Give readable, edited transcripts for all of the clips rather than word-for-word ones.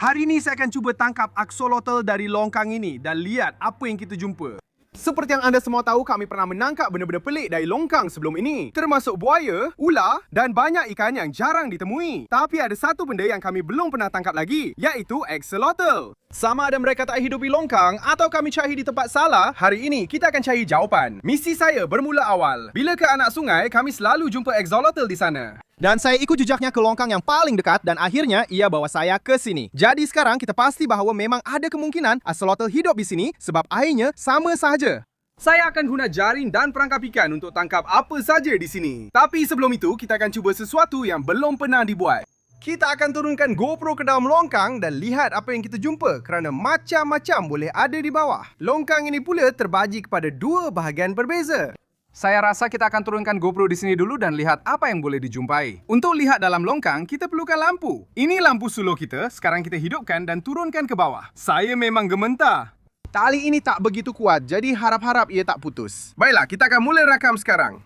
Hari ini saya akan cuba tangkap axolotl dari longkang ini dan lihat apa yang kita jumpa. Seperti yang anda semua tahu, kami pernah menangkap benda-benda pelik dari longkang sebelum ini. Termasuk buaya, ular dan banyak ikan yang jarang ditemui. Tapi ada satu benda yang kami belum pernah tangkap lagi, iaitu axolotl. Sama ada mereka tak hidup di longkang atau kami cari di tempat salah, hari ini kita akan cari jawapan. Misi saya bermula awal. Bila ke anak sungai, kami selalu jumpa axolotl di sana. Dan saya ikut jejaknya ke longkang yang paling dekat dan akhirnya ia bawa saya ke sini. Jadi sekarang kita pasti bahawa memang ada kemungkinan axolotl hidup di sini sebab airnya sama sahaja. Saya akan guna jaring dan perangkap ikan untuk tangkap apa saja di sini. Tapi sebelum itu, kita akan cuba sesuatu yang belum pernah dibuat. Kita akan turunkan GoPro ke dalam longkang dan lihat apa yang kita jumpa kerana macam-macam boleh ada di bawah. Longkang ini pula terbahagi kepada dua bahagian berbeza. Saya rasa kita akan turunkan GoPro di sini dulu dan lihat apa yang boleh dijumpai. Untuk lihat dalam longkang, kita perlukan lampu. Ini lampu suluh kita, sekarang kita hidupkan dan turunkan ke bawah. Saya memang gementar. Tali ini tak begitu kuat, jadi harap-harap ia tak putus. Baiklah, kita akan mula rakam sekarang.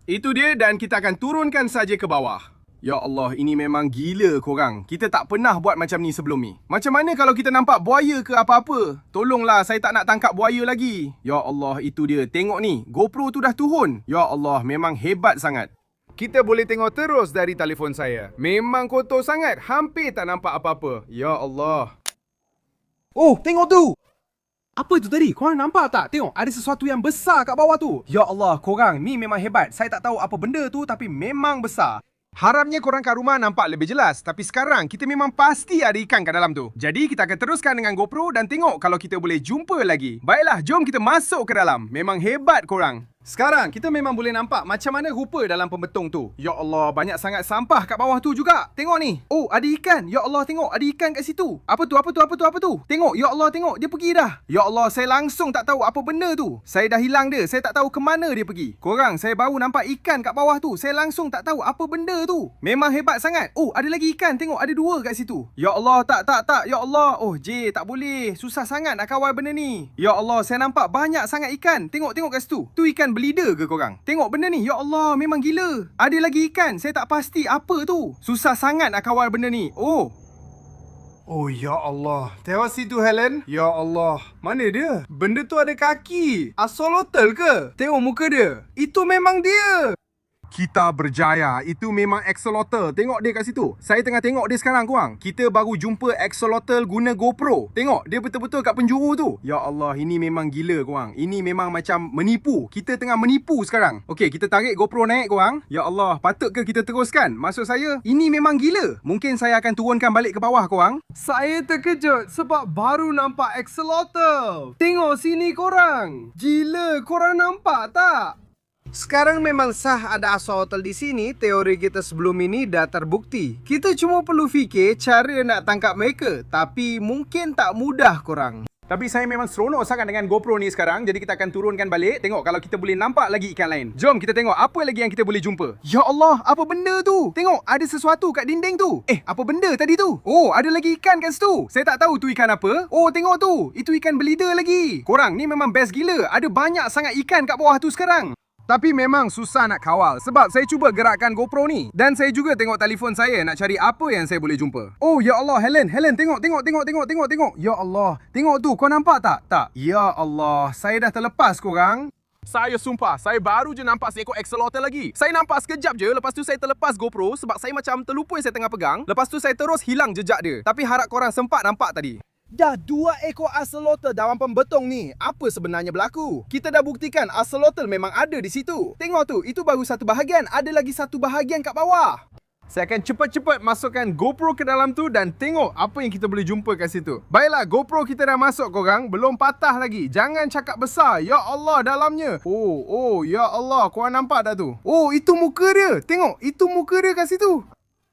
Itu dia dan kita akan turunkan saja ke bawah. Ya Allah, ini memang gila korang. Kita tak pernah buat macam ni sebelum ni. Macam mana kalau kita nampak buaya ke apa-apa? Tolonglah, saya tak nak tangkap buaya lagi. Ya Allah, itu dia. Tengok ni, GoPro tu dah turun. Ya Allah, memang hebat sangat. Kita boleh tengok terus dari telefon saya. Memang kotor sangat, hampir tak nampak apa-apa. Ya Allah. Oh, tengok tu! Apa itu tadi? Korang nampak tak? Tengok, ada sesuatu yang besar kat bawah tu. Ya Allah, korang, ni memang hebat. Saya tak tahu apa benda tu tapi memang besar. Harapnya korang kat rumah nampak lebih jelas. Tapi sekarang, kita memang pasti ada ikan kat dalam tu. Jadi, kita akan teruskan dengan GoPro dan tengok kalau kita boleh jumpa lagi. Baiklah, jom kita masuk ke dalam. Memang hebat korang. Sekarang, kita memang boleh nampak macam mana rupa dalam pembetung tu. Ya Allah, banyak sangat sampah kat bawah tu juga. Tengok ni. Oh, ada ikan. Ya Allah, tengok. Ada ikan kat situ. Apa tu? Tengok. Ya Allah, tengok. Dia pergi dah. Ya Allah, saya langsung tak tahu apa benda tu. Saya dah hilang dia. Saya tak tahu ke mana dia pergi. Korang, saya baru nampak ikan kat bawah tu. Saya langsung tak tahu apa benda tu. Memang hebat sangat. Oh, ada lagi ikan. Tengok, ada dua kat situ. Ya Allah, tak. Ya Allah. Oh, tak boleh. Susah sangat nak kawal benda ni. Ya Allah, saya nampak banyak sangat ikan. Tengok kat situ. Tu ikan belida ke korang? Tengok benda ni. Ya Allah, memang gila. Ada lagi ikan. Saya tak pasti apa tu. Susah sangat nak kawal benda ni. Oh, ya Allah. Tewas situ, Helen. Ya Allah. Mana dia? Benda tu ada kaki. Axolotl ke? Tengok muka dia. Itu memang dia. Kita berjaya. Itu memang axolotl. Tengok dia kat situ. Saya tengah tengok dia sekarang korang. Kita baru jumpa axolotl guna GoPro. Tengok, dia betul-betul kat penjuru tu. Ya Allah, ini memang gila korang. Ini memang macam menipu. Kita tengah menipu sekarang. Okey, kita tarik GoPro naik korang. Ya Allah, patut ke kita teruskan? Maksud saya, ini memang gila. Mungkin saya akan turunkan balik ke bawah korang. Saya terkejut sebab baru nampak axolotl. Tengok sini korang. Gila, korang nampak tak? Sekarang memang sah ada axolotl di sini. Teori kita sebelum ini dah terbukti. Kita cuma perlu fikir cara nak tangkap mereka. Tapi mungkin tak mudah korang. Tapi saya memang seronok sangat dengan GoPro ni sekarang. Jadi kita akan turunkan balik. Tengok kalau kita boleh nampak lagi ikan lain. Jom kita tengok apa lagi yang kita boleh jumpa. Ya Allah, apa benda tu? Tengok, ada sesuatu kat dinding tu. Apa benda tadi tu? Oh, ada lagi ikan kat situ. Saya tak tahu tu ikan apa. Oh, tengok tu. Itu ikan belida lagi. Korang, ni memang best gila. Ada banyak sangat ikan kat bawah tu sekarang. Tapi memang susah nak kawal sebab saya cuba gerakkan GoPro ni. Dan saya juga tengok telefon saya nak cari apa yang saya boleh jumpa. Oh, ya Allah, Helen, tengok. Ya Allah, tengok tu, kau nampak tak? Tak. Ya Allah, saya dah terlepas korang. Saya sumpah, saya baru je nampak seekor axolotl lagi. Saya nampak sekejap je, lepas tu saya terlepas GoPro sebab saya macam terlupa yang saya tengah pegang. Lepas tu saya terus hilang jejak dia. Tapi harap korang sempat nampak tadi. Dah 2 ekor axolotl dalam pembetung ni. Apa sebenarnya berlaku? Kita dah buktikan axolotl memang ada di situ. Tengok tu, itu baru satu bahagian. Ada lagi satu bahagian kat bawah. Saya akan cepat-cepat masukkan GoPro ke dalam tu dan tengok apa yang kita boleh jumpa kat situ. Baiklah, GoPro kita dah masuk korang. Belum patah lagi. Jangan cakap besar. Ya Allah, dalamnya. Oh, ya Allah. Korang nampak tak tu? Oh, itu muka dia. Tengok, itu muka dia kat situ.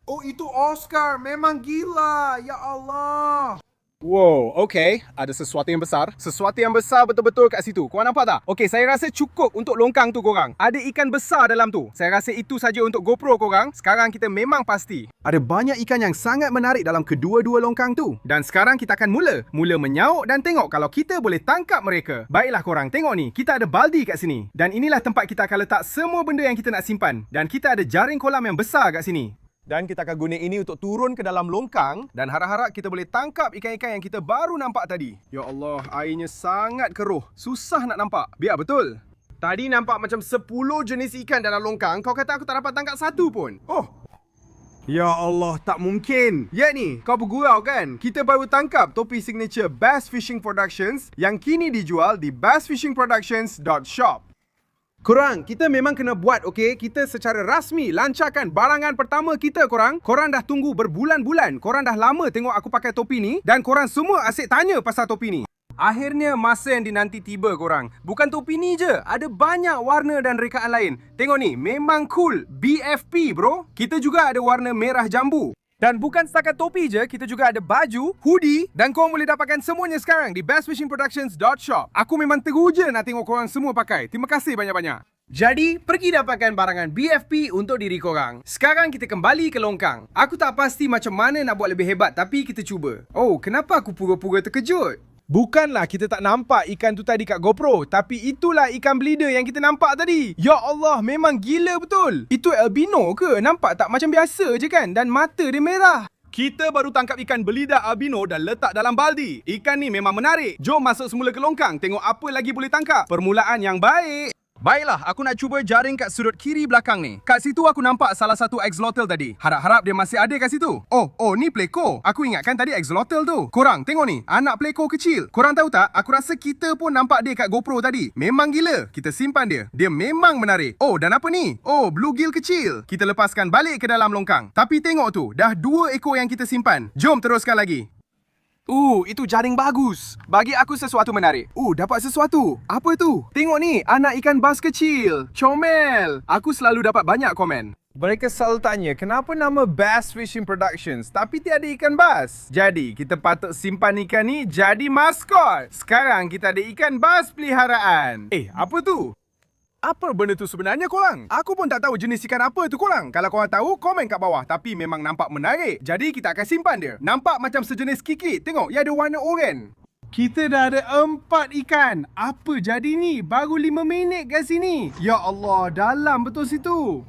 Oh, itu Oscar. Memang gila. Ya Allah. Wow, okay. Ada sesuatu yang besar. Sesuatu yang besar betul-betul kat situ. Korang nampak tak? Okay, saya rasa cukup untuk longkang tu korang. Ada ikan besar dalam tu. Saya rasa itu saja untuk GoPro korang. Sekarang kita memang pasti. Ada banyak ikan yang sangat menarik dalam kedua-dua longkang tu. Dan sekarang kita akan mula menyauk dan tengok kalau kita boleh tangkap mereka. Baiklah korang, tengok ni. Kita ada baldi kat sini. Dan inilah tempat kita akan letak semua benda yang kita nak simpan. Dan kita ada jaring kolam yang besar kat sini. Dan kita akan guna ini untuk turun ke dalam longkang dan harap-harap kita boleh tangkap ikan-ikan yang kita baru nampak tadi. Ya Allah, airnya sangat keruh. Susah nak nampak. Biar betul. Tadi nampak macam 10 jenis ikan dalam longkang. Kau kata aku tak dapat tangkap satu pun. Oh. Ya Allah, tak mungkin. Ya ni, kau bergurau kan? Kita baru tangkap topi signature Bass Fishing Productions yang kini dijual di bassfishingproductions.shop. Korang, kita memang kena buat, okey? Kita secara rasmi lancarkan barangan pertama kita, korang. Korang dah tunggu berbulan-bulan. Korang dah lama tengok aku pakai topi ni dan korang semua asyik tanya pasal topi ni. Akhirnya masa yang dinanti tiba, korang. Bukan topi ni je, ada banyak warna dan rekaan lain. Tengok ni, memang cool. BFP, bro. Kita juga ada warna merah jambu. Dan bukan setakat topi je, kita juga ada baju, hoodie dan korang boleh dapatkan semuanya sekarang di bassfishingproductions.shop. Aku memang teruja nak tengok korang semua pakai. Terima kasih banyak-banyak. Jadi, pergi dapatkan barangan BFP untuk diri korang. Sekarang kita kembali ke longkang. Aku tak pasti macam mana nak buat lebih hebat, tapi kita cuba. Oh, kenapa aku pura-pura terkejut? Bukanlah kita tak nampak ikan tu tadi kat GoPro, tapi itulah ikan bleeder yang kita nampak tadi. Ya Allah, memang gila betul. Itu albino ke? Nampak tak macam biasa je kan? Dan mata dia merah. Kita baru tangkap ikan belida albino dan letak dalam baldi. Ikan ni memang menarik. Jom masuk semula ke longkang, tengok apa lagi boleh tangkap. Permulaan yang baik. Baiklah, aku nak cuba jaring kat sudut kiri belakang ni. Kat situ aku nampak salah satu axolotl tadi. Harap-harap dia masih ada kat situ. Oh, ni pleko. Aku ingatkan tadi axolotl tu. Korang, tengok ni. Anak pleko kecil. Korang tahu tak? Aku rasa kita pun nampak dia kat GoPro tadi. Memang gila. Kita simpan dia. Dia memang menarik. Oh, dan apa ni? Oh, bluegill kecil. Kita lepaskan balik ke dalam longkang. Tapi tengok tu. Dah 2 ekor yang kita simpan. Jom teruskan lagi. Itu jaring bagus. Bagi aku sesuatu menarik. Dapat sesuatu. Apa tu? Tengok ni, anak ikan bass kecil. Comel. Aku selalu dapat banyak komen. Mereka selalu tanya, kenapa nama Bass Fishing Productions tapi tiada ikan bass? Jadi, kita patut simpan ikan ni jadi maskot. Sekarang kita ada ikan bass peliharaan. Apa tu? Apa benda tu sebenarnya korang? Aku pun tak tahu jenis ikan apa tu korang. Kalau korang tahu, komen kat bawah. Tapi memang nampak menarik. Jadi kita akan simpan dia. Nampak macam sejenis kikit. Tengok, ia ada warna oranye. Kita dah ada 4 ikan. Apa jadi ni? Baru 5 minit kat sini. Ya Allah, dalam betul situ.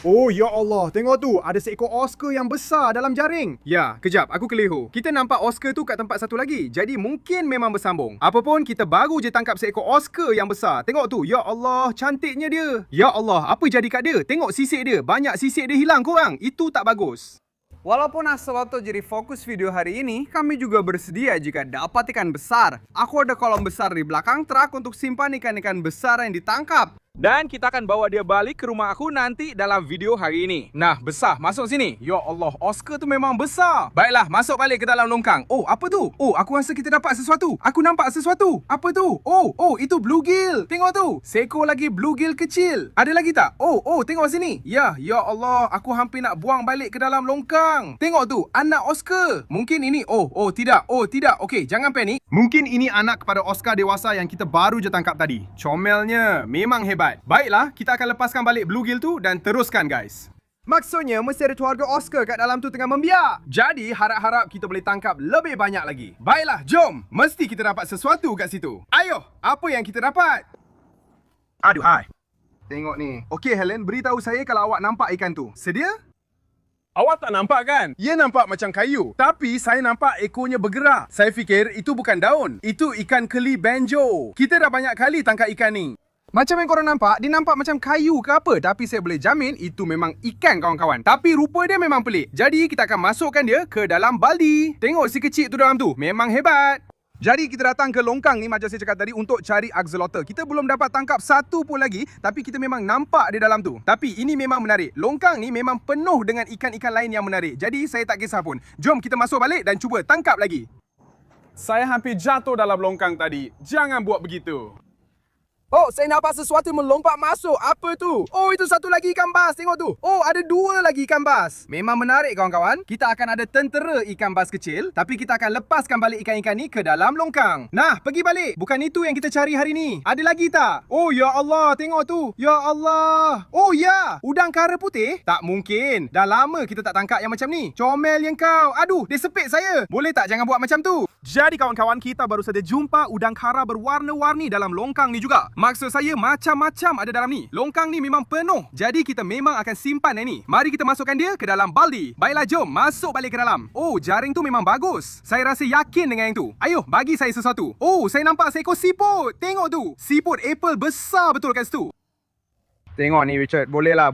Oh, ya Allah. Tengok tu. Ada seekor Oscar yang besar dalam jaring. Ya, kejap. Aku keliru. Kita nampak Oscar tu kat tempat satu lagi. Jadi, mungkin memang bersambung. Apapun, kita baru je tangkap seekor Oscar yang besar. Tengok tu. Ya Allah, cantiknya dia. Ya Allah, apa jadi kat dia? Tengok sisik dia. Banyak sisik dia hilang korang. Itu tak bagus. Walaupun axolotl jadi fokus video hari ini, kami juga bersedia jika dapat ikan besar. Aku ada kolom besar di belakang truk untuk simpan ikan-ikan besar yang ditangkap. Dan kita akan bawa dia balik ke rumah aku nanti dalam video hari ini. Nah, besar. Masuk sini. Ya Allah, Oscar tu memang besar. Baiklah, masuk balik ke dalam longkang. Oh, apa tu? Oh, aku rasa kita dapat sesuatu. Aku nampak sesuatu. Apa tu? Oh, itu bluegill. Tengok tu. Seekor lagi bluegill kecil. Ada lagi tak? Oh, tengok sini. Ya Allah, aku hampir nak buang balik ke dalam longkang. Tengok tu, anak Oscar. Mungkin ini. Oh, tidak. Okey, jangan panik. Mungkin ini anak kepada Oscar dewasa yang kita baru je tangkap tadi. Comelnya memang hebat. Baiklah, kita akan lepaskan balik bluegill tu dan teruskan guys. Maksudnya mesti ada keluarga Oscar kat dalam tu tengah membiak. Jadi harap-harap kita boleh tangkap lebih banyak lagi. Baiklah, jom. Mesti kita dapat sesuatu kat situ. Ayo, apa yang kita dapat? Aduh, tengok ni. Okey Helen, beritahu saya kalau awak nampak ikan tu. Sedia? Awak tak nampak kan? Ia nampak macam kayu. Tapi saya nampak ekornya bergerak. Saya fikir itu bukan daun. Itu ikan keli banjo. Kita dah banyak kali tangkap ikan ni. Macam yang korang nampak, dia nampak macam kayu ke apa. Tapi saya boleh jamin itu memang ikan kawan-kawan. Tapi rupa dia memang pelik. Jadi kita akan masukkan dia ke dalam baldi. Tengok si kecil tu dalam tu. Memang hebat. Jadi kita datang ke longkang ni macam saya cakap tadi untuk cari axolotl. Kita belum dapat tangkap satu pun lagi. Tapi kita memang nampak dia dalam tu. Tapi ini memang menarik. Longkang ni memang penuh dengan ikan-ikan lain yang menarik. Jadi saya tak kisah pun. Jom kita masuk balik dan cuba tangkap lagi. Saya hampir jatuh dalam longkang tadi. Jangan buat begitu. Oh, saya nampak sesuatu melompat masuk. Apa tu? Oh, itu satu lagi ikan bas. Tengok tu. Oh, ada 2 lagi ikan bas. Memang menarik kawan-kawan. Kita akan ada tentera ikan bas kecil. Tapi kita akan lepaskan balik ikan-ikan ni ke dalam longkang. Nah, pergi balik. Bukan itu yang kita cari hari ni. Ada lagi tak? Oh, ya Allah. Tengok tu. Ya Allah. Oh, ya. Udang kara putih? Tak mungkin. Dah lama kita tak tangkap yang macam ni. Comel yang kau. Aduh, dia sepit saya. Boleh tak jangan buat macam tu? Jadi kawan-kawan, kita baru saja jumpa udang kara berwarna-warni dalam longkang ni juga. Maksud saya macam-macam ada dalam ni. Longkang ni memang penuh. Jadi kita memang akan simpan yang ni. Mari kita masukkan dia ke dalam baldi. Baiklah, jom masuk balik ke dalam. Oh, jaring tu memang bagus. Saya rasa yakin dengan yang tu. Ayo, bagi saya sesuatu. Oh, saya nampak seekor siput. Tengok tu. Siput apple besar betul kat situ. Tengok ni Richard, bolehlah.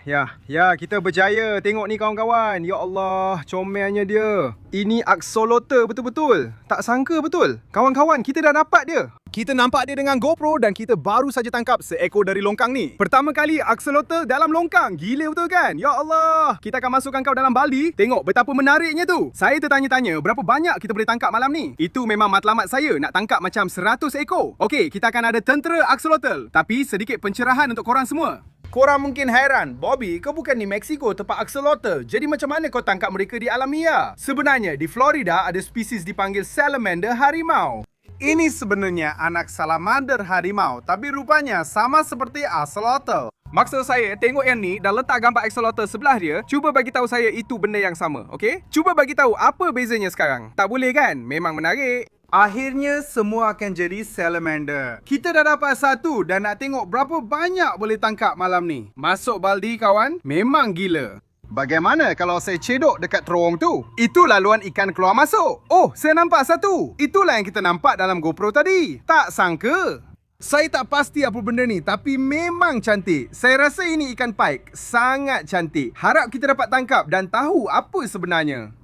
Ya, kita berjaya. Tengok ni kawan-kawan. Ya Allah, comelnya dia. Ini axolotl betul-betul. Tak sangka betul. Kawan-kawan, kita dah dapat dia. Kita nampak dia dengan GoPro dan kita baru saja tangkap seekor dari longkang ni. Pertama kali axolotl dalam longkang. Gila betul kan? Ya Allah. Kita akan masukkan kau dalam baldi. Tengok betapa menariknya tu. Saya tertanya-tanya berapa banyak kita boleh tangkap malam ni. Itu memang matlamat saya nak tangkap macam 100 ekor. Okey, kita akan ada tentera axolotl. Tapi sedikit pencerahan untuk korang semua. Korang mungkin heran, Bobby, kau bukan di Mexico tempat axolotl. Jadi macam mana kau tangkap mereka di alamiah? Sebenarnya di Florida ada spesies dipanggil salamander harimau. Ini sebenarnya anak salamander harimau, tapi rupanya sama seperti axolotl. Maksud saya, tengok yang ni dah letak gambar axolotl sebelah dia. Cuba bagi tahu saya itu benda yang sama, okey? Cuba bagi tahu apa bezanya sekarang. Tak boleh kan? Memang menarik. Akhirnya semua akan jadi salamander. Kita dah dapat satu dan nak tengok berapa banyak boleh tangkap malam ni. Masuk baldi kawan, memang gila. Bagaimana kalau saya cedok dekat terowong tu? Itu laluan ikan keluar masuk. Oh, saya nampak satu. Itulah yang kita nampak dalam GoPro tadi. Tak sangka. Saya tak pasti apa benda ni, tapi memang cantik. Saya rasa ini ikan pike. Sangat cantik. Harap kita dapat tangkap dan tahu apa sebenarnya.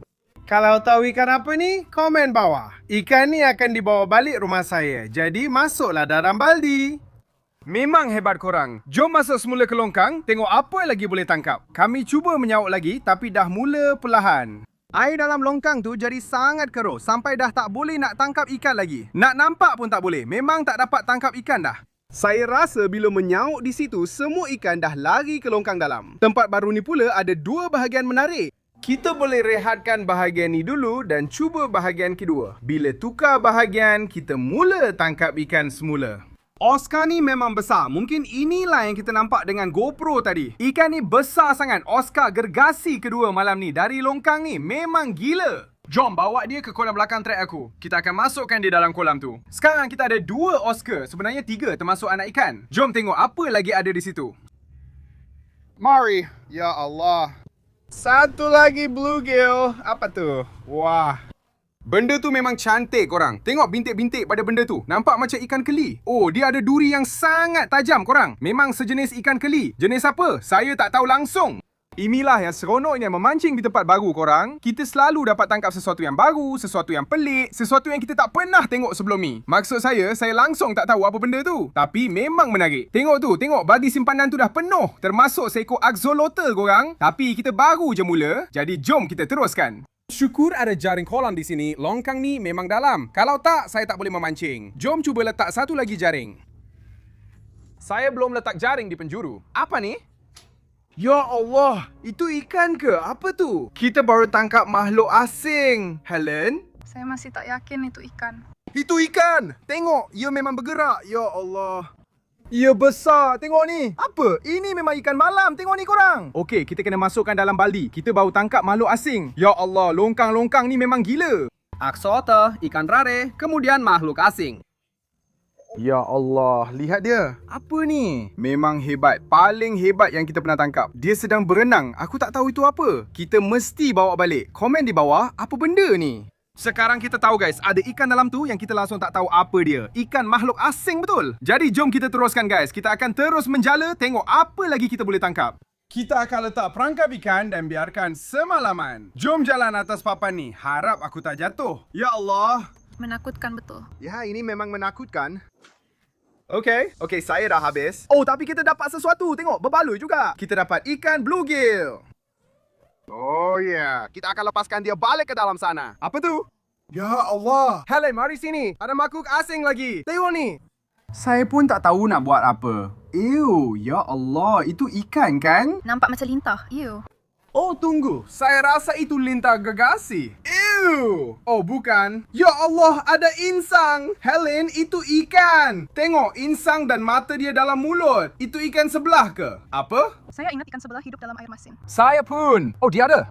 Kalau tahu ikan apa ni, komen bawah. Ikan ni akan dibawa balik rumah saya. Jadi masuklah dalam baldi. Memang hebat korang. Jom masuk semula ke longkang, tengok apa lagi boleh tangkap. Kami cuba menyaut lagi tapi dah mula perlahan. Air dalam longkang tu jadi sangat keruh sampai dah tak boleh nak tangkap ikan lagi. Nak nampak pun tak boleh. Memang tak dapat tangkap ikan dah. Saya rasa bila menyaut di situ, semua ikan dah lari ke longkang dalam. Tempat baru ni pula ada dua bahagian menarik. Kita boleh rehatkan bahagian ni dulu dan cuba bahagian kedua. Bila tukar bahagian, kita mula tangkap ikan semula. Oscar ni memang besar. Mungkin inilah yang kita nampak dengan GoPro tadi. Ikan ni besar sangat. Oscar gergasi kedua malam ni dari longkang ni. Memang gila. Jom bawa dia ke kolam belakang trek aku. Kita akan masukkan dia dalam kolam tu. Sekarang kita ada 2 Oscar. Sebenarnya 3 termasuk anak ikan. Jom tengok apa lagi ada di situ. Mari. Ya Allah. Satu lagi bluegill. Apa tu? Wah. Benda tu memang cantik korang. Tengok bintik-bintik pada benda tu. Nampak macam ikan keli. Oh, dia ada duri yang sangat tajam korang. Memang sejenis ikan keli. Jenis apa? Saya tak tahu langsung. Inilah yang seronoknya memancing di tempat baru korang. Kita selalu dapat tangkap sesuatu yang baru, sesuatu yang pelik, sesuatu yang kita tak pernah tengok sebelum ni. Maksud saya langsung tak tahu apa benda tu. Tapi memang menarik. Tengok tu, tengok baldi simpanan tu dah penuh. Termasuk seekor axolotl korang. Tapi kita baru je mula. Jadi jom kita teruskan. Syukur ada jaring kolam di sini. Longkang ni memang dalam. Kalau tak, saya tak boleh memancing. Jom cuba letak satu lagi jaring. Saya belum letak jaring di penjuru. Apa ni? Ya Allah, itu ikan ke? Apa tu? Kita baru tangkap makhluk asing. Helen? Saya masih tak yakin itu ikan. Itu ikan! Tengok, ia memang bergerak. Ya Allah. Ia besar. Tengok ni. Apa? Ini memang ikan malam. Tengok ni korang. Okey, kita kena masukkan dalam baldi. Kita baru tangkap makhluk asing. Ya Allah, longkang-longkang ni memang gila. Axolotl, ikan rare, kemudian makhluk asing. Ya Allah, lihat dia. Apa ni? Memang hebat. Paling hebat yang kita pernah tangkap. Dia sedang berenang. Aku tak tahu itu apa. Kita mesti bawa balik. Komen di bawah, apa benda ni? Sekarang kita tahu guys, ada ikan dalam tu yang kita langsung tak tahu apa dia. Ikan makhluk asing betul. Jadi jom kita teruskan guys. Kita akan terus menjala, tengok apa lagi kita boleh tangkap. Kita akan letak perangkap ikan dan biarkan semalaman. Jom jalan atas papan ni. Harap aku tak jatuh. Ya Allah. Menakutkan betul. Ya, ini memang menakutkan. Okey, saya dah habis. Oh, tapi kita dapat sesuatu. Tengok, berbaloi juga. Kita dapat ikan bluegill. Oh ya, yeah. Kita akan lepaskan dia balik ke dalam sana. Apa tu? Ya Allah. Helen, mari sini. Ada makhluk asing lagi. Tengok ni. Saya pun tak tahu nak buat apa. Ew, ya Allah, itu ikan kan? Nampak macam lintah. Ew. Oh, tunggu. Saya rasa itu lintah gergasi. Ew. Oh, bukan. Ya Allah, ada insang. Helen, itu ikan. Tengok, insang dan mata dia dalam mulut. Itu ikan sebelah ke? Apa? Saya ingat ikan sebelah hidup dalam air masin. Saya pun. Oh, dia ada.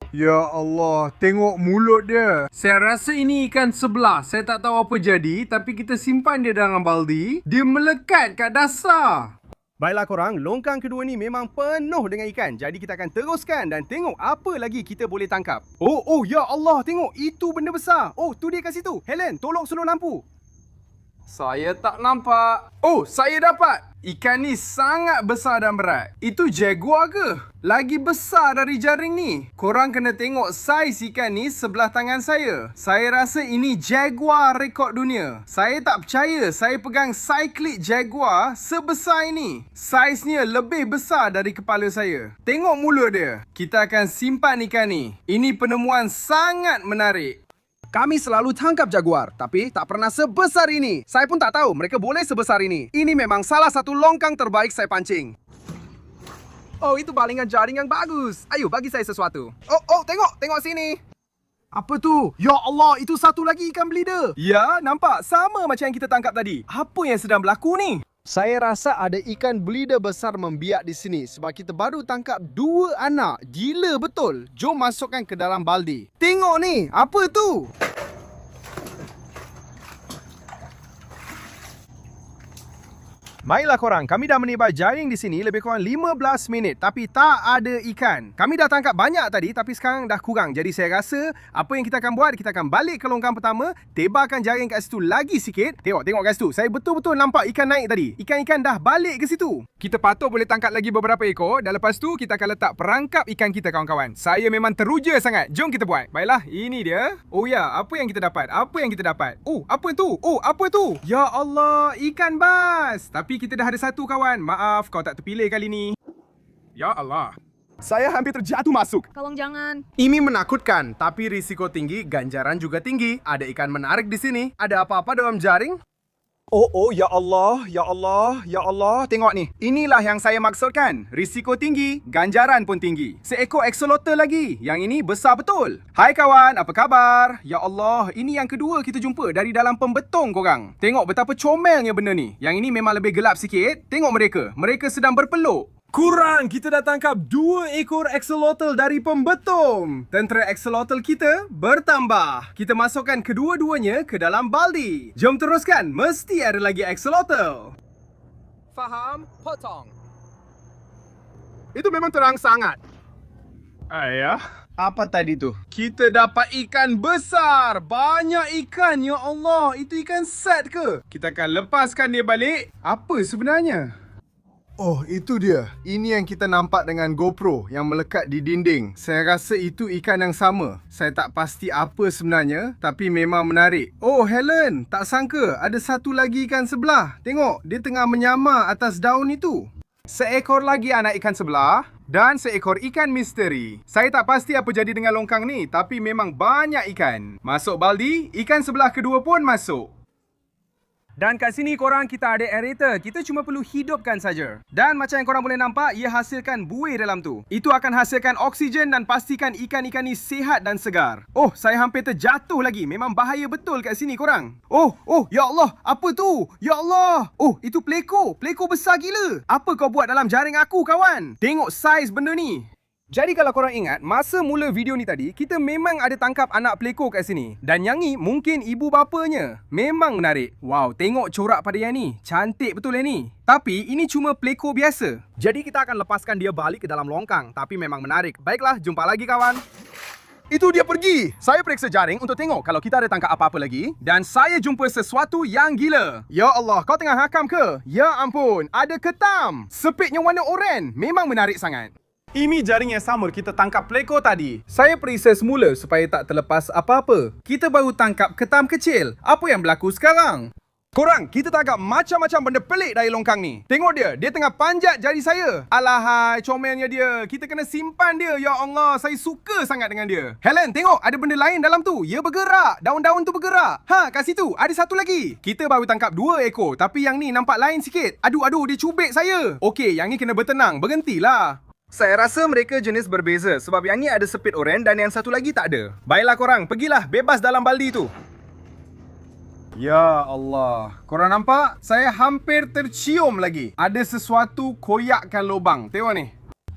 Ya Allah, tengok mulut dia. Saya rasa ini ikan sebelah. Saya tak tahu apa jadi, tapi kita simpan dia dalam baldi. Dia melekat kat dasar. Baiklah korang, longkang kedua ni memang penuh dengan ikan. Jadi kita akan teruskan dan tengok apa lagi kita boleh tangkap. Oh, ya Allah, tengok. Itu benda besar. Oh, tu dia kat situ. Helen, tolong slow lampu. Saya tak nampak. Oh, saya dapat. Ikan ni sangat besar dan berat. Itu jaguar ke? Lagi besar dari jaring ni. Korang kena tengok saiz ikan ni sebelah tangan saya. Saya rasa ini jaguar rekod dunia. Saya tak percaya saya pegang cyclic jaguar sebesar ini. Saiznya lebih besar dari kepala saya. Tengok mulut dia. Kita akan simpan ikan ni. Ini penemuan sangat menarik. Kami selalu tangkap jaguar, tapi tak pernah sebesar ini. Saya pun tak tahu mereka boleh sebesar ini. Ini memang salah satu longkang terbaik saya pancing. Oh, itu balingan jaring yang bagus. Ayo, bagi saya sesuatu. Oh, tengok sini. Apa tu? Ya Allah, itu satu lagi ikan bleeder. Ya, nampak sama macam yang kita tangkap tadi. Apa yang sedang berlaku ni? Saya rasa ada ikan bleeder besar membiak di sini sebab kita baru tangkap 2 anak. Gila betul. Jom masukkan ke dalam baldi. Tengok ni, apa tu? Baiklah korang, kami dah meniba jaring di sini lebih kurang 15 minit tapi tak ada ikan. Kami dah tangkap banyak tadi tapi sekarang dah kurang. Jadi saya rasa apa yang kita akan buat, kita akan balik ke longkang pertama, tebarkan jaring kat situ lagi sikit. Tengok kat situ. Saya betul-betul nampak ikan naik tadi. Ikan-ikan dah balik ke situ. Kita patut boleh tangkap lagi beberapa ekor dan lepas tu kita akan letak perangkap ikan kita kawan-kawan. Saya memang teruja sangat. Jom kita buat. Baiklah, ini dia. Oh ya, apa yang kita dapat? Oh, apa tu? Ya Allah, ikan bas. Tapi kita dah ada satu kawan. Maaf, kau tak terpilih kali ni. Ya Allah. Saya hampir terjatuh masuk. Tolong jangan. Ini menakutkan, tapi risiko tinggi, ganjaran juga tinggi. Ada ikan menarik di sini. Ada apa-apa dalam jaring? Oh, ya Allah. Tengok ni. Inilah yang saya maksudkan. Risiko tinggi, ganjaran pun tinggi. Seekor axolotl lagi. Yang ini besar betul. Hai kawan, apa khabar? Ya Allah, ini yang kedua kita jumpa dari dalam pembetong korang. Tengok betapa comelnya benda ni. Yang ini memang lebih gelap sikit. Tengok mereka. Mereka sedang berpeluk. Kurang, kita dah tangkap 2 ekor axolotl dari pembetong. Tentera axolotl kita bertambah. Kita masukkan kedua-duanya ke dalam baldi. Jom teruskan, mesti ada lagi axolotl. Faham? Potong. Itu memang terang sangat. Ayah, apa tadi tu? Kita dapat ikan besar. Banyak ikan, ya Allah. Itu ikan set ke? Kita akan lepaskan dia balik. Apa sebenarnya? Oh, itu dia. Ini yang kita nampak dengan GoPro yang melekat di dinding. Saya rasa itu ikan yang sama. Saya tak pasti apa sebenarnya, tapi memang menarik. Oh, Helen, tak sangka ada satu lagi ikan sebelah. Tengok, dia tengah menyamar atas daun itu. Seekor lagi anak ikan sebelah dan seekor ikan misteri. Saya tak pasti apa jadi dengan longkang ni, tapi memang banyak ikan. Masuk baldi, ikan sebelah kedua pun masuk. Dan kat sini korang kita ada aerator. Kita cuma perlu hidupkan saja. Dan macam yang korang boleh nampak, ia hasilkan buih dalam tu. Itu akan hasilkan oksigen dan pastikan ikan-ikan ni sihat dan segar. Oh, saya hampir terjatuh lagi. Memang bahaya betul kat sini korang. Oh, ya Allah. Apa tu? Ya Allah. Oh, itu pleko. Pleko besar gila. Apa kau buat dalam jaring aku, kawan? Tengok saiz benda ni. Jadi kalau korang ingat, masa mula video ni tadi, kita memang ada tangkap anak pleko kat sini. Dan yang ni mungkin ibu bapanya. Memang menarik. Wow, tengok corak pada yang ni. Cantik betul yang ni. Tapi ini cuma pleko biasa. Jadi kita akan lepaskan dia balik ke dalam longkang. Tapi memang menarik. Baiklah, jumpa lagi kawan. Itu dia pergi. Saya periksa jaring untuk tengok kalau kita ada tangkap apa-apa lagi. Dan saya jumpa sesuatu yang gila. Ya Allah, kau tengah hakam ke? Ya ampun, ada ketam. Sepitnya warna oranye. Memang menarik sangat. Ini jaring yang sama kita tangkap pleko tadi. Saya periksa semula supaya tak terlepas apa-apa. Kita baru tangkap ketam kecil. Apa yang berlaku sekarang? Korang, kita tangkap macam-macam benda pelik dari longkang ni. Tengok dia tengah panjat jari saya. Alahai, comelnya dia. Kita kena simpan dia. Ya Allah, saya suka sangat dengan dia. Helen, tengok, ada benda lain dalam tu. Ia bergerak. Daun-daun tu bergerak. Kat situ, ada satu lagi. Kita baru tangkap 2 ekor. Tapi yang ni nampak lain sikit. Aduh, dia cubit saya. Okey, yang ni kena bertenang. Berhentilah. Saya rasa mereka jenis berbeza sebab yang ni ada sepit oranye dan yang satu lagi tak ada. Baiklah korang, pergilah bebas dalam baldi tu. Ya Allah. Korang nampak? Saya hampir tercium lagi. Ada sesuatu koyakkan lubang. Tengok ni.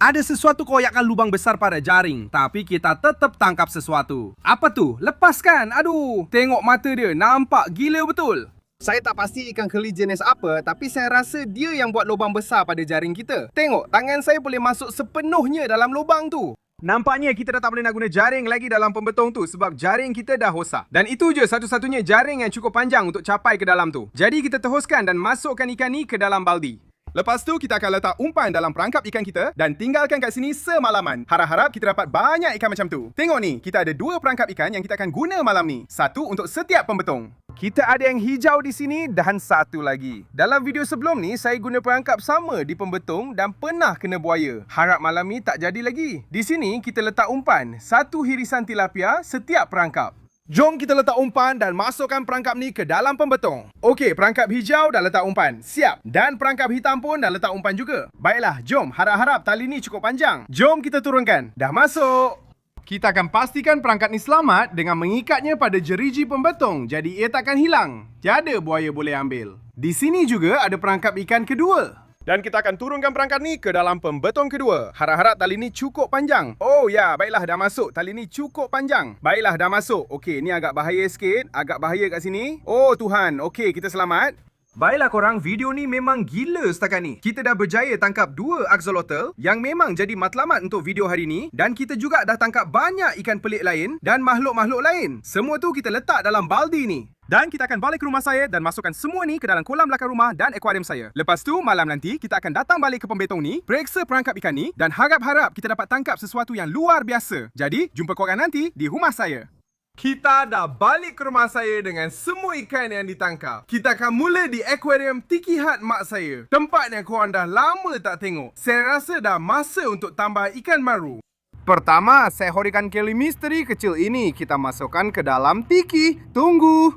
Ada sesuatu koyakkan lubang besar pada jaring, tapi kita tetap tangkap sesuatu. Apa tu? Lepaskan. Aduh, tengok mata dia, nampak gila betul. Saya tak pasti ikan keli jenis apa, tapi saya rasa dia yang buat lubang besar pada jaring kita. Tengok, tangan saya boleh masuk sepenuhnya dalam lubang tu. Nampaknya kita dah tak boleh nak guna jaring lagi dalam pembetong tu sebab jaring kita dah rosak. Dan itu je satu-satunya jaring yang cukup panjang untuk capai ke dalam tu. Jadi kita teruskan dan masukkan ikan ni ke dalam baldi. Lepas tu kita akan letak umpan dalam perangkap ikan kita dan tinggalkan kat sini semalaman. Harap-harap kita dapat banyak ikan macam tu. Tengok ni, kita ada 2 perangkap ikan yang kita akan guna malam ni. Satu untuk setiap pembetong. Kita ada yang hijau di sini dan satu lagi. Dalam video sebelum ni, saya guna perangkap sama di pembetong dan pernah kena buaya. Harap malam ni tak jadi lagi. Di sini, kita letak umpan. 1 hirisan tilapia setiap perangkap. Jom kita letak umpan dan masukkan perangkap ni ke dalam pembetong. Okey, perangkap hijau dah letak umpan. Siap. Dan perangkap hitam pun dah letak umpan juga. Baiklah, jom. Harap-harap tali ni cukup panjang. Jom kita turunkan. Dah masuk. Kita akan pastikan perangkat ni selamat dengan mengikatnya pada jeriji pembetong. Jadi ia takkan hilang. Tiada buaya boleh ambil. Di sini juga ada perangkap ikan kedua. Dan kita akan turunkan perangkat ni ke dalam pembetong kedua. Harap-harap tali ni cukup panjang. Oh ya, baiklah dah masuk. Tali ni cukup panjang. Baiklah dah masuk. Okey, ni agak bahaya sikit. Agak bahaya kat sini. Oh Tuhan, okey kita selamat. Baiklah korang, video ni memang gila setakat ni. Kita dah berjaya tangkap 2 axolotl yang memang jadi matlamat untuk video hari ni. Dan kita juga dah tangkap banyak ikan pelik lain dan makhluk-makhluk lain. Semua tu kita letak dalam baldi ni. Dan kita akan balik ke rumah saya dan masukkan semua ni ke dalam kolam belakang rumah dan akuarium saya. Lepas tu, malam nanti kita akan datang balik ke pembetong ni, periksa perangkap ikan ni dan harap-harap kita dapat tangkap sesuatu yang luar biasa. Jadi, jumpa korang nanti di rumah saya. Kita dah balik ke rumah saya dengan semua ikan yang ditangkap. Kita akan mula di akuarium Tiki Hut mak saya. Tempat yang korang dah lama tak tengok. Saya rasa dah masa untuk tambah ikan baru. Pertama, seekor ikan keli misteri kecil ini kita masukkan ke dalam tiki. Tunggu.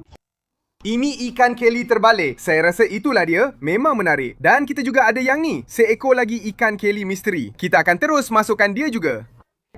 Ini ikan keli terbalik. Saya rasa itulah dia. Memang menarik. Dan kita juga ada yang ni. Seekor lagi ikan keli misteri. Kita akan terus masukkan dia juga.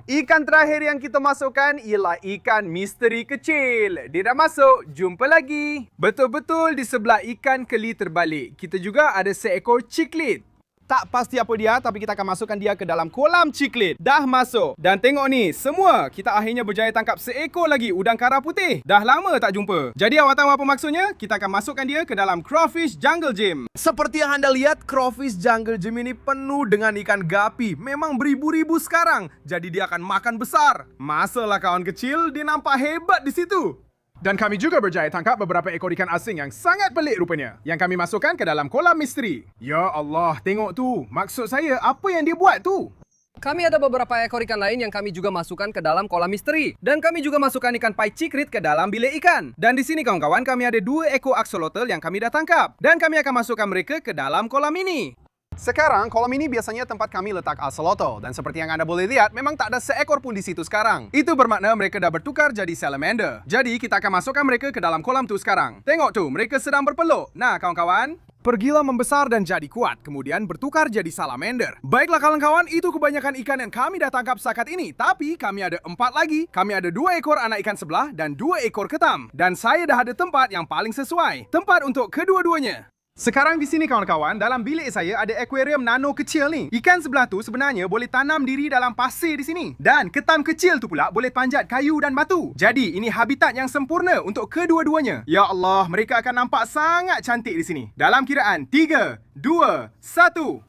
Ikan terakhir yang kita masukkan ialah ikan misteri kecil. Dia dah masuk. Jumpa lagi. Betul-betul di sebelah ikan keli terbalik. Kita juga ada seekor ciklit. Tak pasti apa dia, tapi kita akan masukkan dia ke dalam kolam ciklit. Dah masuk. Dan tengok ni, semua kita akhirnya berjaya tangkap seekor lagi udang kara putih. Dah lama tak jumpa. Jadi awak tahu apa maksudnya? Kita akan masukkan dia ke dalam crawfish jungle gym. Seperti yang anda lihat, crawfish jungle gym ini penuh dengan ikan gapi. Memang beribu-ribu sekarang. Jadi dia akan makan besar. Masalah kawan kecil, dia nampak hebat di situ. Dan kami juga berjaya tangkap beberapa ekor ikan asing yang sangat pelik rupanya. Yang kami masukkan ke dalam kolam misteri. Ya Allah, tengok tu. Maksud saya, apa yang dia buat tu? Kami ada beberapa ekor ikan lain yang kami juga masukkan ke dalam kolam misteri. Dan kami juga masukkan ikan pai cikrit ke dalam bilik ikan. Dan di sini kawan-kawan, kami ada 2 ekor axolotl yang kami dah tangkap. Dan kami akan masukkan mereka ke dalam kolam ini. Sekarang, kolam ini biasanya tempat kami letak axolotl. Dan seperti yang anda boleh lihat, memang tak ada seekor pun di situ sekarang. Itu bermakna mereka dah bertukar jadi salamander. Jadi, kita akan masukkan mereka ke dalam kolam tu sekarang. Tengok tu, mereka sedang berpeluk. Nah, kawan-kawan, pergilah membesar dan jadi kuat. Kemudian bertukar jadi salamander. Baiklah kawan-kawan, itu kebanyakan ikan yang kami dah tangkap setakat ini. Tapi, kami ada 4 lagi. Kami ada 2 ekor anak ikan sebelah dan 2 ekor ketam. Dan saya dah ada tempat yang paling sesuai. Tempat untuk kedua-duanya. Sekarang di sini kawan-kawan, dalam bilik saya ada akuarium nano kecil ni. Ikan sebelah tu sebenarnya boleh tanam diri dalam pasir di sini. Dan ketam kecil tu pula boleh panjat kayu dan batu. Jadi ini habitat yang sempurna untuk kedua-duanya. Ya Allah, mereka akan nampak sangat cantik di sini. Dalam kiraan 3, 2, 1.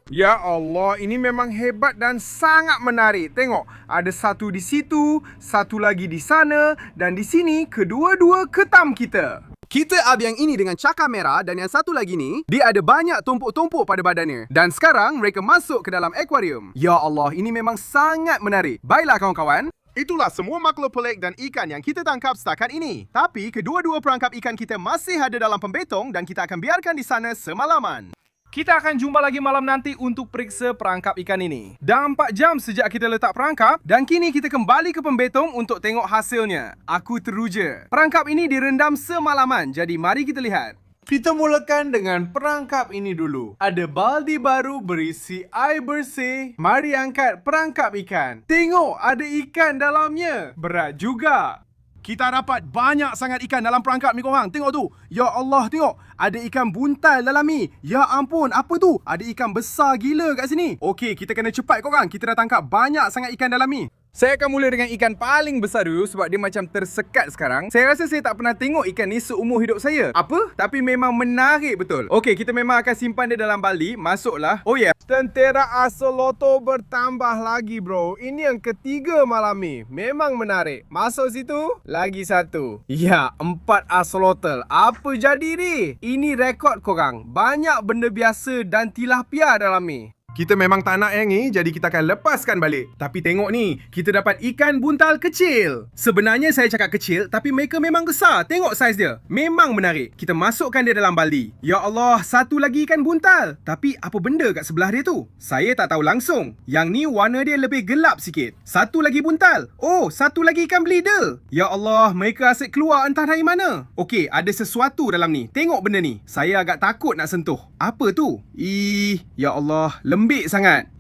Ya Allah, ini memang hebat dan sangat menarik. Tengok, ada satu di situ, satu lagi di sana, dan di sini kedua-dua ketam kita. Kita up yang ini dengan cakar merah dan yang satu lagi ni, dia ada banyak tumpuk-tumpuk pada badannya. Dan sekarang mereka masuk ke dalam akuarium. Ya Allah, ini memang sangat menarik. Baiklah kawan-kawan. Itulah semua makhluk pelik dan ikan yang kita tangkap setakat ini. Tapi kedua-dua perangkap ikan kita masih ada dalam pembetong dan kita akan biarkan di sana semalaman. Kita akan jumpa lagi malam nanti untuk periksa perangkap ikan ini. Dah 4 jam sejak kita letak perangkap dan kini kita kembali ke pembetong untuk tengok hasilnya. Aku teruja. Perangkap ini direndam semalaman, jadi mari kita lihat. Kita mulakan dengan perangkap ini dulu. Ada baldi baru berisi air bersih. Mari angkat perangkap ikan. Tengok, ada ikan dalamnya. Berat juga. kita dapat banyak sangat ikan dalam perangkap ni korang. Tengok tu. Ya Allah, tengok. Ada ikan buntal dalam ni. Ya ampun, apa tu? Ada ikan besar gila kat sini. Okey, kita kena cepat korang. Kita dah tangkap banyak sangat ikan dalam ni. Saya akan mula dengan ikan paling besar dulu sebab dia macam tersekat sekarang. Saya rasa saya tak pernah tengok ikan ni seumur hidup saya. Apa? Tapi memang menarik betul. Okey, kita memang akan simpan dia dalam baldi. Masuklah. Oh ya. Yeah. Tentera Axolotl bertambah lagi bro. Ini yang ketiga malam ni. Memang menarik. Masuk situ. Lagi satu. Ya, 4 axolotl. Apa jadi ni? Ini rekod korang. Banyak benda biasa dan tilapia dalam ni. Kita memang tak nak yang ni, jadi kita akan lepaskan balik. Tapi tengok ni, kita dapat ikan buntal kecil. Sebenarnya saya cakap kecil, tapi mereka memang besar. Tengok saiz dia. Memang menarik. Kita masukkan dia dalam baldi. Ya Allah, satu lagi ikan buntal. Tapi apa benda kat sebelah dia tu? Saya tak tahu langsung. Yang ni warna dia lebih gelap sikit. Satu lagi buntal. Oh, satu lagi ikan bleeder. Ya Allah, mereka asyik keluar entah dari mana. Okey, ada sesuatu dalam ni. Tengok benda ni. Saya agak takut nak sentuh. Apa tu? Ya Allah, lembik sangat.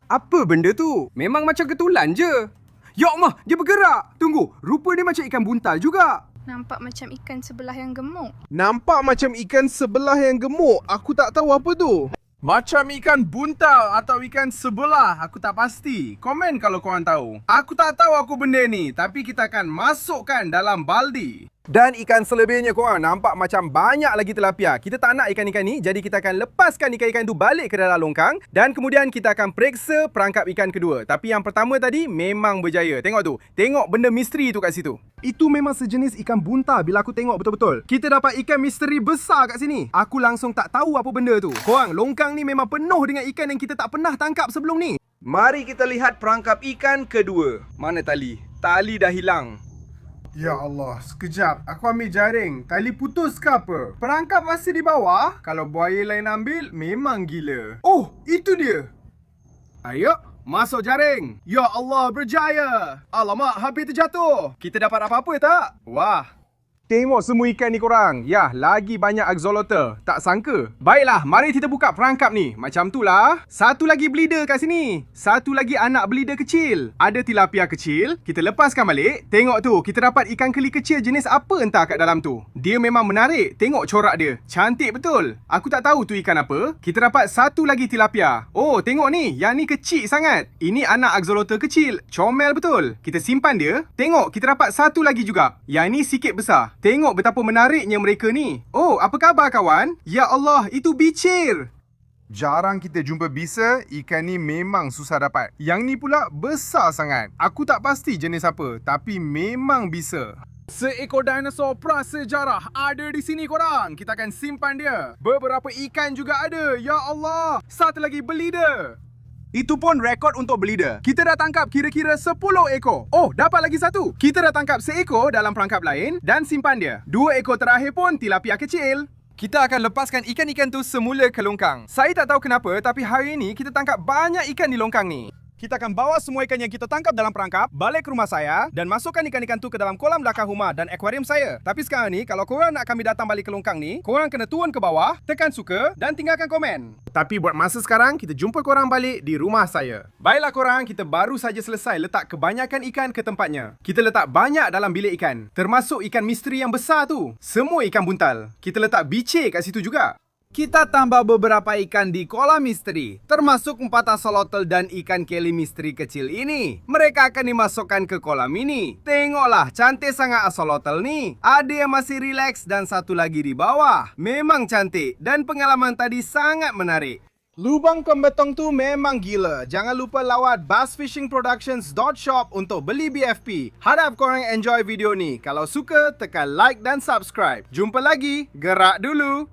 Apa benda tu? Memang macam ketulan je. Ya Allah, dia bergerak. Tunggu, rupa dia macam ikan buntal juga. Nampak macam ikan sebelah yang gemuk. Nampak macam ikan sebelah yang gemuk. Aku tak tahu apa tu. Macam ikan buntal atau ikan sebelah. Aku tak pasti. Komen kalau korang tahu. Aku tak tahu aku benda ni, tapi kita akan masukkan dalam baldi. Dan ikan selebihnya korang nampak macam banyak lagi tilapia. Kita tak nak ikan-ikan ni, jadi kita akan lepaskan ikan-ikan tu balik ke dalam longkang. Dan kemudian kita akan periksa perangkap ikan kedua. Tapi yang pertama tadi memang berjaya. Tengok tu. Tengok benda misteri tu kat situ. Itu memang sejenis ikan buntal bila aku tengok betul-betul. Kita dapat ikan misteri besar kat sini. Aku langsung tak tahu apa benda tu. Korang, longkang ni memang penuh dengan ikan yang kita tak pernah tangkap sebelum ni. Mari kita lihat perangkap ikan kedua. Mana tali? Tali dah hilang. Ya Allah, sekejap. Aku ambil jaring. Tali putus ke apa? Perangkap masih di bawah. Kalau buaya lain ambil, memang gila. Oh, itu dia. Ayo, masuk jaring. Ya Allah, berjaya. Alamak, hampir terjatuh. Kita dapat apa-apa tak? Wah. Tengok semua ikan ni korang. Yah, lagi banyak axolotl. Tak sangka. Baiklah, mari kita buka perangkap ni. Macam tu lah. Satu lagi bleeder kat sini. Satu lagi anak bleeder kecil. Ada tilapia kecil. Kita lepaskan balik. Tengok tu, kita dapat ikan keli kecil jenis apa entah kat dalam tu. Dia memang menarik. Tengok corak dia. Cantik betul. Aku tak tahu tu ikan apa. Kita dapat satu lagi tilapia. Oh, tengok ni. Yang ni kecil sangat. Ini anak axolotl kecil. Comel betul. Kita simpan dia. Tengok, kita dapat satu lagi juga. Yang ni sikit besar. Tengok betapa menariknya mereka ni. Oh, apa khabar kawan? Ya Allah, itu bicir. Jarang kita jumpa bisa, ikan ni memang susah dapat. Yang ni pula besar sangat. Aku tak pasti jenis apa, tapi memang bisa. Seekor dinosaur prasejarah ada di sini korang. Kita akan simpan dia. Beberapa ikan juga ada. Ya Allah, satu lagi bleeder. Itu pun rekod untuk bleeder. Kita dah tangkap kira-kira 10 ekor. Oh, dapat lagi satu. Kita dah tangkap seekor dalam perangkap lain dan simpan dia. 2 ekor terakhir pun tilapia kecil. Kita akan lepaskan ikan-ikan tu semula ke longkang. Saya tak tahu kenapa, tapi hari ini kita tangkap banyak ikan di longkang ni. Kita akan bawa semua ikan yang kita tangkap dalam perangkap balik ke rumah saya dan masukkan ikan-ikan tu ke dalam kolam belakang rumah dan akuarium saya. Tapi sekarang ni, kalau korang nak kami datang balik ke longkang ni, korang kena turun ke bawah, tekan suka dan tinggalkan komen. Tapi buat masa sekarang, kita jumpa korang balik di rumah saya. Baiklah korang, kita baru saja selesai letak kebanyakan ikan ke tempatnya. Kita letak banyak dalam bilik ikan, termasuk ikan misteri yang besar tu. Semua ikan buntal. Kita letak bicir kat situ juga. Kita tambah beberapa ikan di kolam misteri, termasuk 4 axolotl dan ikan keli misteri kecil ini. Mereka akan dimasukkan ke kolam ini. Tengoklah, cantik sangat axolotl ni. Ada yang masih rileks dan satu lagi di bawah. Memang cantik dan pengalaman tadi sangat menarik. Lubang pembetong tu memang gila. Jangan lupa lawat bassfishingproductions.shop untuk beli BFP. Harap korang enjoy video ni. Kalau suka, tekan like dan subscribe. Jumpa lagi. Gerak dulu.